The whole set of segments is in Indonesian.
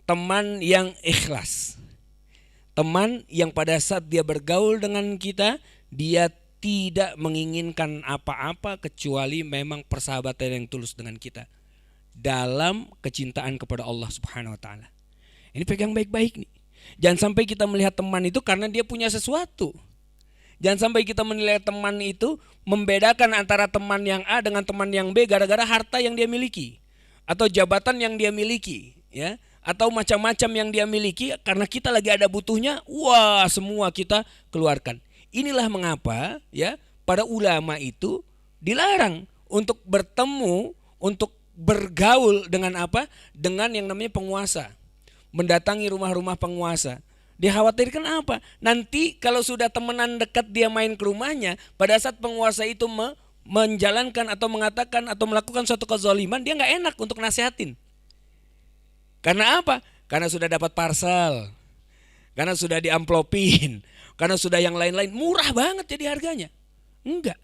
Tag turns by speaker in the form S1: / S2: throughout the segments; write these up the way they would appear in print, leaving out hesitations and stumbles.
S1: teman yang ikhlas. Teman yang pada saat dia bergaul dengan kita, dia tidak menginginkan apa-apa kecuali memang persahabatan yang tulus dengan kita dalam kecintaan kepada Allah Subhanahu wa taala. Ini pegang baik-baik nih. Jangan sampai kita melihat teman itu karena dia punya sesuatu. Jangan sampai kita menilai teman itu membedakan antara teman yang A dengan teman yang B gara-gara harta yang dia miliki atau jabatan yang dia miliki, ya. Atau macam-macam yang dia miliki, karena kita lagi ada butuhnya, wah semua kita keluarkan. Inilah mengapa ya para ulama itu dilarang untuk bertemu, untuk bergaul dengan apa? Dengan yang namanya penguasa. Mendatangi rumah-rumah penguasa. Dikhawatirkan apa? Nanti kalau sudah temenan dekat dia main ke rumahnya, pada saat penguasa itu menjalankan atau mengatakan atau melakukan suatu kezaliman, dia nggak enak untuk nasihatin. Karena apa? Karena sudah dapat parcel, karena sudah diamplopin, karena sudah yang lain-lain, murah banget jadi harganya. Enggak.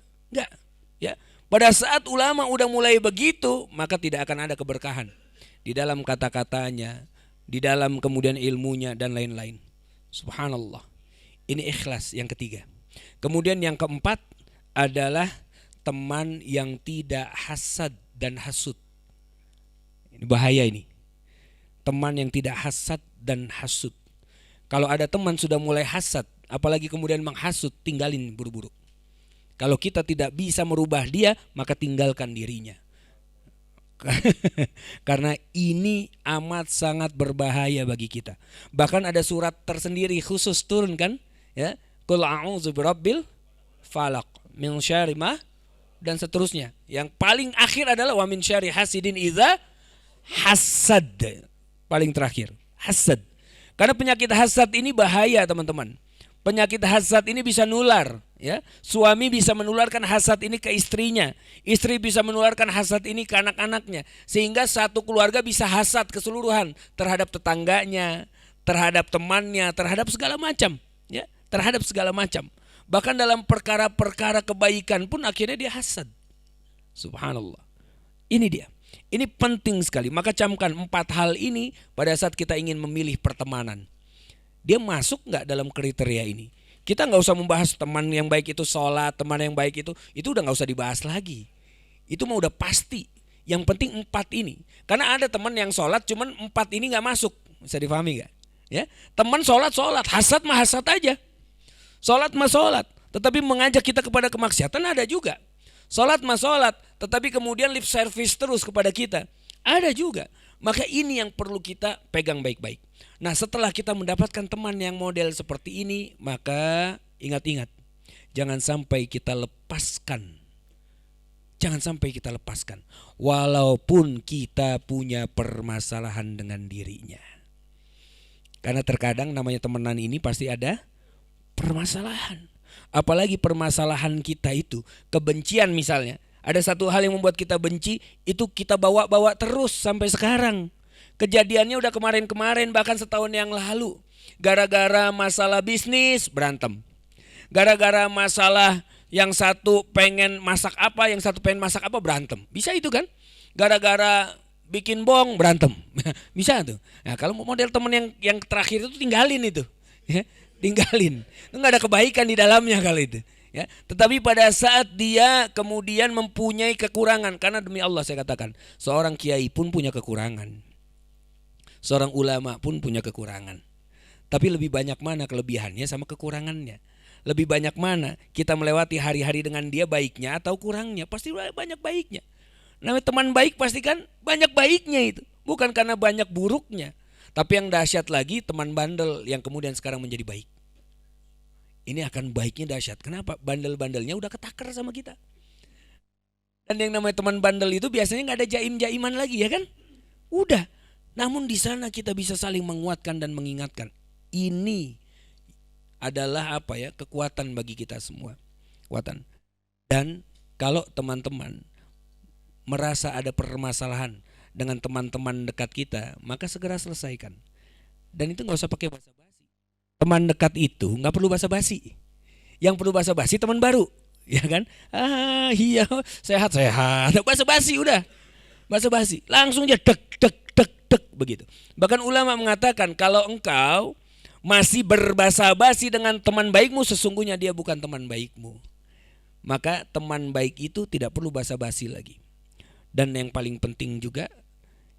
S1: Ya. Pada saat ulama udah mulai begitu, maka tidak akan ada keberkahan di dalam kata-katanya, di dalam kemudian ilmunya dan lain-lain. Subhanallah. Ini ikhlas yang ketiga. Kemudian yang keempat adalah teman yang tidak hasad dan hasud. Ini bahaya ini. Teman yang tidak hasad dan hasud. Kalau ada teman sudah mulai hasad, apalagi kemudian menghasut, tinggalin buru-buru. Kalau kita tidak bisa merubah dia, maka tinggalkan dirinya. Karena ini amat sangat berbahaya bagi kita. Bahkan ada surat tersendiri khusus turun kan, ya. Qul a'udzu birabbil falaq min syarri ma dan seterusnya. Yang paling akhir adalah wa min syarri hasidin idza hasad. Paling terakhir, hasad. Karena penyakit hasad ini bahaya, teman-teman. Penyakit hasad ini bisa nular, ya. Suami bisa menularkan hasad ini ke istrinya, istri bisa menularkan hasad ini ke anak-anaknya, sehingga satu keluarga bisa hasad keseluruhan terhadap tetangganya, terhadap temannya, terhadap segala macam, ya, terhadap segala macam. Bahkan dalam perkara-perkara kebaikan pun akhirnya dia hasad. Subhanallah. Ini dia. Ini penting sekali. Maka camkan 4 hal ini pada saat kita ingin memilih pertemanan. Dia masuk nggak dalam kriteria ini? Kita nggak usah membahas teman yang baik itu sholat, teman yang baik itu udah nggak usah dibahas lagi. Itu mah udah pasti. Yang penting 4 ini. Karena ada teman yang sholat, cuman 4 ini nggak masuk. Bisa difahami nggak? Ya, teman sholat, hasad mah hasad aja. Sholat mah sholat, tetapi mengajak kita kepada kemaksiatan ada juga. Sholat mah sholat, tetapi kemudian lip service terus kepada kita. Ada juga. Maka ini yang perlu kita pegang baik-baik. Nah, setelah kita mendapatkan teman yang model seperti ini, maka ingat-ingat, jangan sampai kita lepaskan. Jangan sampai kita lepaskan. Walaupun kita punya permasalahan dengan dirinya. Karena terkadang namanya temenan ini pasti ada permasalahan. Apalagi permasalahan kita itu kebencian misalnya. Ada satu hal yang membuat kita benci, itu kita bawa-bawa terus sampai sekarang. Kejadiannya udah kemarin-kemarin, bahkan setahun yang lalu. Gara-gara masalah bisnis berantem. Gara-gara masalah yang satu pengen masak apa, yang satu pengen masak apa, berantem. Bisa itu kan? Gara-gara bikin bong berantem. Bisa tuh. Nah, kalau model temen yang terakhir itu tinggalin itu. Ya, tinggalin. Itu enggak ada kebaikan di dalamnya kali itu. Ya, tetapi pada saat dia kemudian mempunyai kekurangan, karena demi Allah saya katakan, seorang kiai pun punya kekurangan. Seorang ulama pun punya kekurangan. Tapi lebih banyak mana kelebihannya sama kekurangannya? Lebih banyak mana kita melewati hari-hari dengan dia baiknya atau kurangnya? Pasti banyak baiknya. Namanya teman baik pasti kan banyak baiknya itu. Bukan karena banyak buruknya. Tapi yang dahsyat lagi teman bandel yang kemudian sekarang menjadi baik. Ini akan baiknya dahsyat. Kenapa? Bandel-bandelnya udah ketakar sama kita. Dan yang namanya teman bandel itu biasanya gak ada jaim-jaiman lagi ya kan? Udah. Namun di sana kita bisa saling menguatkan dan mengingatkan. Ini adalah apa ya? Kekuatan bagi kita semua. Kekuatan. Dan kalau teman-teman merasa ada permasalahan dengan teman-teman dekat kita, maka segera selesaikan. Dan itu gak usah pakai basa-basi. Teman dekat itu gak perlu basa-basi. Yang perlu basa-basi teman baru, ya kan? Iya, sehat-sehat. Basa-basi udah. Basa-basi. Langsung aja dek tek begitu. Bahkan ulama mengatakan kalau engkau masih berbasa-basi dengan teman baikmu, sesungguhnya dia bukan teman baikmu. Maka teman baik itu tidak perlu basa-basi lagi. Dan yang paling penting juga,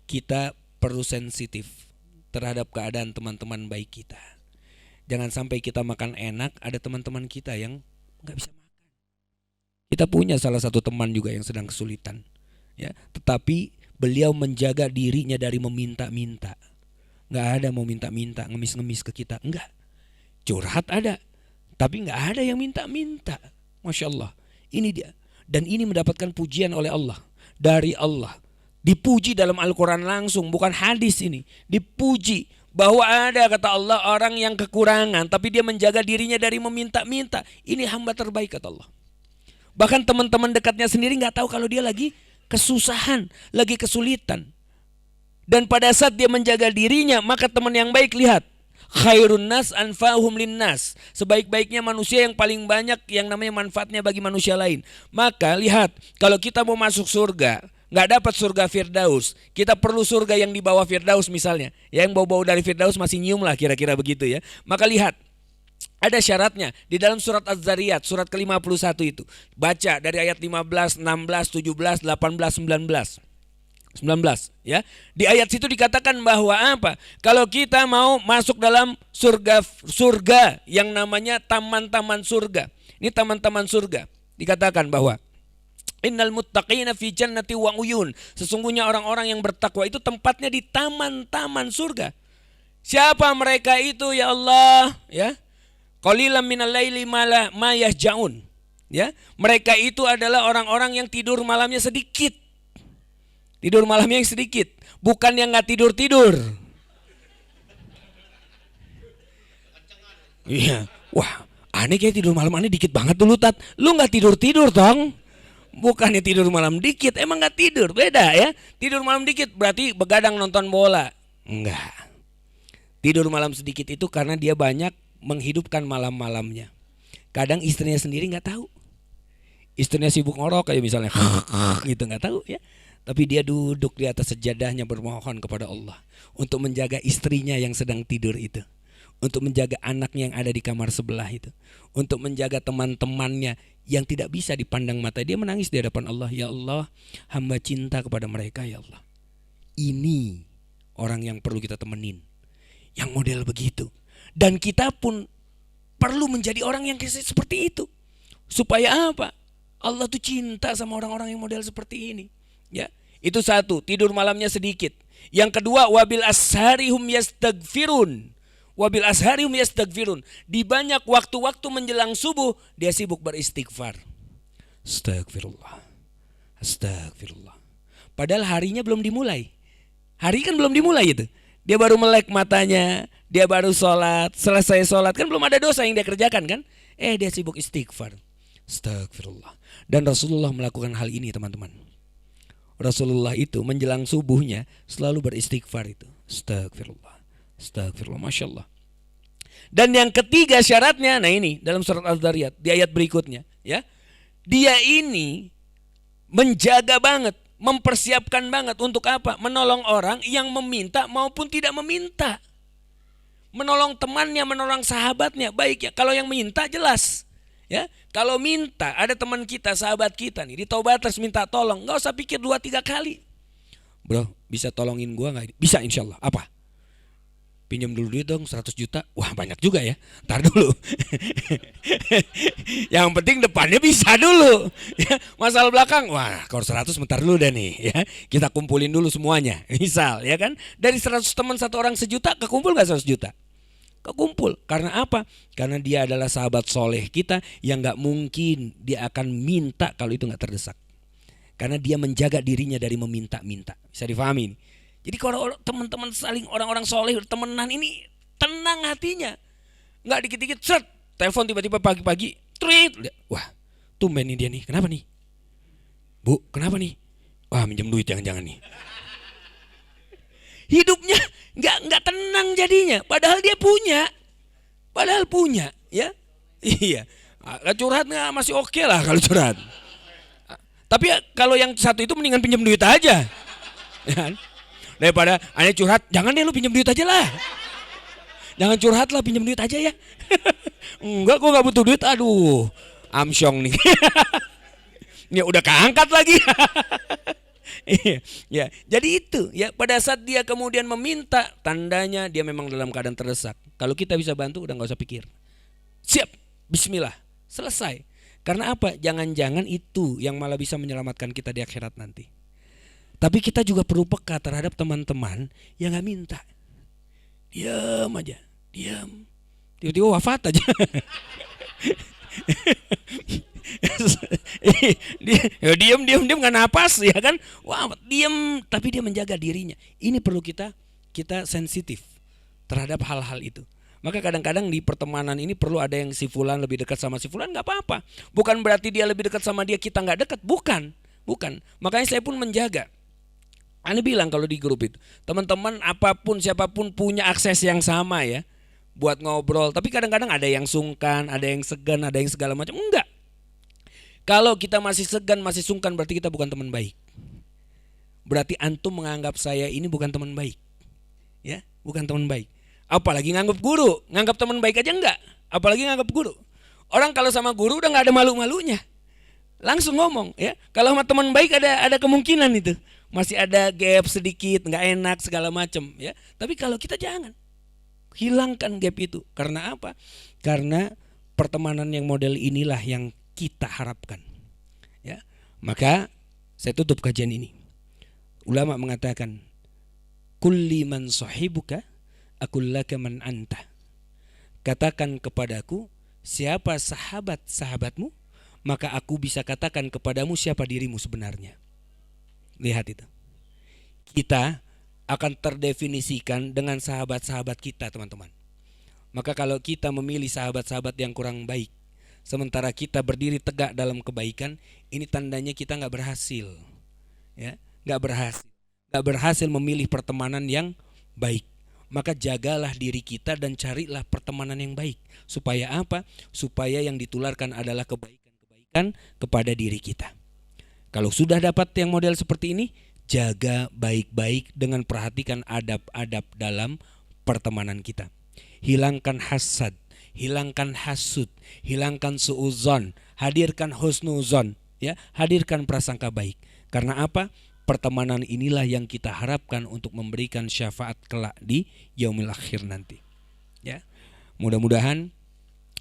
S1: kita perlu sensitif terhadap keadaan teman-teman baik kita. Jangan sampai kita makan enak, ada teman-teman kita yang gak bisa makan. Kita punya salah satu teman juga yang sedang kesulitan, ya, tetapi beliau menjaga dirinya dari meminta-minta. Gak ada mau minta-minta, ngemis-ngemis ke kita, enggak. Curhat ada, tapi gak ada yang minta-minta. Masya Allah, ini dia. Dan ini mendapatkan pujian oleh Allah, dari Allah. Dipuji dalam Al-Quran langsung, bukan hadis ini. Dipuji bahwa ada, kata Allah, orang yang kekurangan tapi dia menjaga dirinya dari meminta-minta. Ini hamba terbaik, kata Allah. Bahkan teman-teman dekatnya sendiri gak tahu kalau dia lagi kesusahan, lagi kesulitan. Dan pada saat dia menjaga dirinya, maka teman yang baik, lihat, khairun nas anfa'uhum linnas, sebaik-baiknya manusia yang paling banyak yang namanya manfaatnya bagi manusia lain. Maka lihat, kalau kita mau masuk surga, nggak dapat surga Firdaus, kita perlu surga yang di bawah Firdaus misalnya, yang bau-bau dari Firdaus masih nyium lah, kira-kira begitu ya. Maka lihat, ada syaratnya di dalam surat Az-Zariyat, surat ke-51 itu. Baca dari ayat 15, 16, 17, 18, 19 ya. Di ayat situ dikatakan bahwa apa? Kalau kita mau masuk dalam surga yang namanya taman-taman surga. Ini taman-taman surga. Dikatakan bahwa innal muttaqina fi jannati wa uyun. Sesungguhnya orang-orang yang bertakwa itu tempatnya di taman-taman surga. Siapa mereka itu ya Allah? Ya. Qalilan minal laili ma yahjaun. Ya. Mereka itu adalah orang-orang yang tidur malamnya sedikit. Tidur malamnya yang sedikit, bukan yang nggak tidur-tidur. Iya, wah, aneh kayak tidur malam aneh dikit banget dulu Tat. Lu nggak tidur-tidur tong? Bukannya tidur malam dikit, emang nggak tidur, beda ya. Tidur malam dikit berarti begadang nonton bola, enggak. Tidur malam sedikit itu karena dia banyak menghidupkan malam-malamnya. Kadang istrinya sendiri nggak tahu. Istrinya sibuk ngorok kayak misalnya, gitu nggak tahu ya. Tapi dia duduk di atas sejadahnya bermohon kepada Allah untuk menjaga istrinya yang sedang tidur itu, untuk menjaga anaknya yang ada di kamar sebelah itu, untuk menjaga teman-temannya yang tidak bisa dipandang mata. Dia menangis di hadapan Allah, ya Allah, hamba cinta kepada mereka ya Allah. Ini orang yang perlu kita temenin, yang model begitu. Dan kita pun perlu menjadi orang yang seperti itu. Supaya apa? Allah tuh cinta sama orang-orang yang model seperti ini. Ya, itu satu, tidur malamnya sedikit. Yang kedua, wabil asharihum yastaghfirun. Wabil asharihum yastaghfirun. Di banyak waktu-waktu menjelang subuh dia sibuk beristighfar. Astagfirullah. Astagfirullah. Padahal harinya belum dimulai. Hari kan belum dimulai itu. Dia baru melek matanya, dia baru sholat, selesai sholat kan belum ada dosa yang dia kerjakan kan? Dia sibuk istighfar. Astagfirullah. Dan Rasulullah melakukan hal ini, teman-teman. Rasulullah itu menjelang subuhnya selalu beristighfar itu. Astagfirullah. Astagfirullah. Masya Allah. Dan yang ketiga syaratnya, nah ini dalam surat Al-Zariyat di ayat berikutnya ya. Dia ini menjaga banget, mempersiapkan banget untuk apa? Menolong orang yang meminta maupun tidak meminta. Menolong temannya, menolong sahabatnya, baik ya. Kalau yang minta jelas ya. Kalau minta, ada teman kita, sahabat kita nih, di Taubaters minta tolong, nggak usah pikir 2-3 kali. Bro, bisa tolongin gua nggak? Bisa insya Allah. Apa? Pinjam dulu duit dong 100 juta. Wah banyak juga ya. Ntar dulu. Yang penting depannya bisa dulu. Ya, masalah belakang, wah kalau 100 bentar dulu deh nih. Ya, kita kumpulin dulu semuanya. Misal ya kan, dari 100 teman satu orang sejuta, kekumpul nggak 100 juta? Kekumpul. Karena apa? Karena dia adalah sahabat soleh kita yang gak mungkin dia akan minta kalau itu gak terdesak. Karena dia menjaga dirinya dari meminta-minta. Bisa difahami ini. Jadi kalau teman-teman saling orang-orang soleh temenan ini tenang hatinya. Gak dikit-dikit seret, telepon tiba-tiba pagi-pagi, tweet. Wah, tumben nih dia nih. Kenapa nih? Bu, kenapa nih? Wah, minjem duit jangan-jangan nih. Hidupnya nggak tenang jadinya, padahal dia punya, ya, iya. Curhat masih oke lah kalau curhat. Tapi kalau yang satu itu mendingan pinjam duit aja, ya. Daripada aneh curhat, jangan deh lu pinjam duit aja lah. Jangan curhat lah, pinjam duit aja ya. Enggak, gua nggak butuh duit. Aduh, amsyong nih. Ya udah keangkat lagi. Ya, jadi itu ya, pada saat dia kemudian meminta, tandanya dia memang dalam keadaan terdesak. Kalau kita bisa bantu, udah nggak usah pikir. Siap, bismillah, selesai. Karena apa? Jangan-jangan itu yang malah bisa menyelamatkan kita di akhirat nanti. Tapi kita juga perlu peka terhadap teman-teman yang gak minta. Diam aja, diam. Tiba-tiba wafat aja. Diam gak napas ya kan? Wah, diam, tapi dia menjaga dirinya. Ini perlu kita sensitif terhadap hal-hal itu. Maka kadang-kadang di pertemanan ini perlu ada yang si fulan lebih dekat sama si fulan, nggak apa-apa. Bukan berarti dia lebih dekat sama dia kita nggak dekat, bukan. Makanya saya pun menjaga. Ane bilang kalau di grup itu, teman-teman apapun siapapun punya akses yang sama ya, buat ngobrol. Tapi kadang-kadang ada yang sungkan, ada yang segan, ada yang segala macam. Enggak. Kalau kita masih segan, masih sungkan, berarti kita bukan teman baik. Berarti antum menganggap saya ini bukan teman baik, ya, bukan teman baik. Apalagi nganggap guru, nganggap teman baik aja enggak, apalagi nganggap guru. Orang kalau sama guru udah nggak ada malu-malunya, langsung ngomong ya. Kalau sama teman baik ada kemungkinan itu masih ada gap sedikit, nggak enak segala macam ya. Tapi kalau kita jangan hilangkan gap itu. Karena apa? Karena pertemanan yang model inilah yang kita harapkan ya. Maka saya tutup kajian ini. Ulama mengatakan, kulli man sahibuka aqul laka man anta. Katakan kepadaku siapa sahabat-sahabatmu, maka aku bisa katakan kepadamu siapa dirimu sebenarnya. Lihat itu. Kita akan terdefinisikan dengan sahabat-sahabat kita, teman-teman. Maka kalau kita memilih sahabat-sahabat yang kurang baik, sementara kita berdiri tegak dalam kebaikan, ini tandanya kita nggak berhasil, ya, nggak berhasil memilih pertemanan yang baik. Maka jagalah diri kita dan carilah pertemanan yang baik. Supaya apa? Supaya yang ditularkan adalah kebaikan-kebaikan kepada diri kita. Kalau sudah dapat yang model seperti ini, jaga baik-baik dengan perhatikan adab-adab dalam pertemanan kita. Hilangkan hasad, hilangkan hasud, hilangkan suudzon, hadirkan husnuzon, ya, hadirkan prasangka baik. Karena apa? Pertemanan inilah yang kita harapkan untuk memberikan syafaat kelak di yaumil akhir nanti. Ya. Mudah-mudahan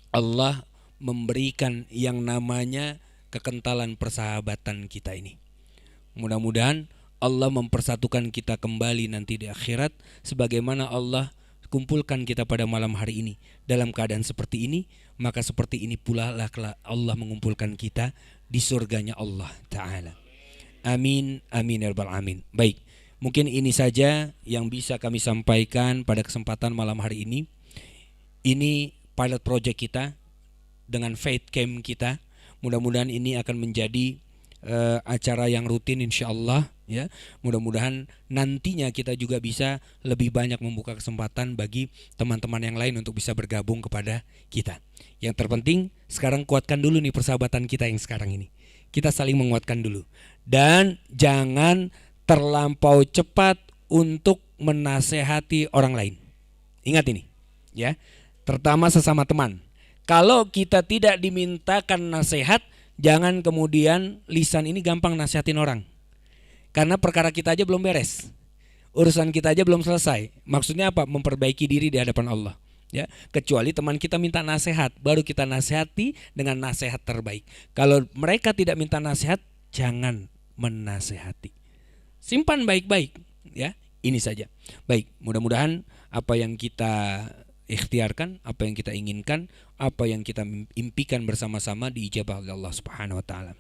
S1: Allah memberikan yang namanya kekentalan persahabatan kita ini. Mudah-mudahan Allah mempersatukan kita kembali nanti di akhirat sebagaimana Allah kumpulkan kita pada malam hari ini dalam keadaan seperti ini, maka seperti ini pula lah Allah mengumpulkan kita di surganya Allah Ta'ala. Amin, amin ya rabbal alamin. Baik, mungkin ini saja yang bisa kami sampaikan pada kesempatan malam hari ini. Ini pilot project kita dengan Faith Camp kita. Mudah-mudahan ini akan menjadi acara yang rutin insyaallah ya. Mudah-mudahan nantinya kita juga bisa lebih banyak membuka kesempatan bagi teman-teman yang lain untuk bisa bergabung kepada kita. Yang terpenting sekarang kuatkan dulu nih persahabatan kita yang sekarang ini. Kita saling menguatkan dulu. Dan jangan terlampau cepat untuk menasehati orang lain. Ingat ini ya, terutama sesama teman. Kalau kita tidak dimintakan nasihat, jangan kemudian lisan ini gampang nasihatin orang. Karena perkara kita aja belum beres, urusan kita aja belum selesai. Maksudnya apa? Memperbaiki diri di hadapan Allah. Ya, kecuali teman kita minta nasihat, baru kita nasihati dengan nasihat terbaik. Kalau mereka tidak minta nasihat, jangan menasihati. Simpan baik-baik, ya. Ini saja. Baik, mudah-mudahan apa yang kita ikhtiarkan, apa yang kita inginkan, apa yang kita impikan bersama-sama diijabah oleh Allah Subhanahu wa taala.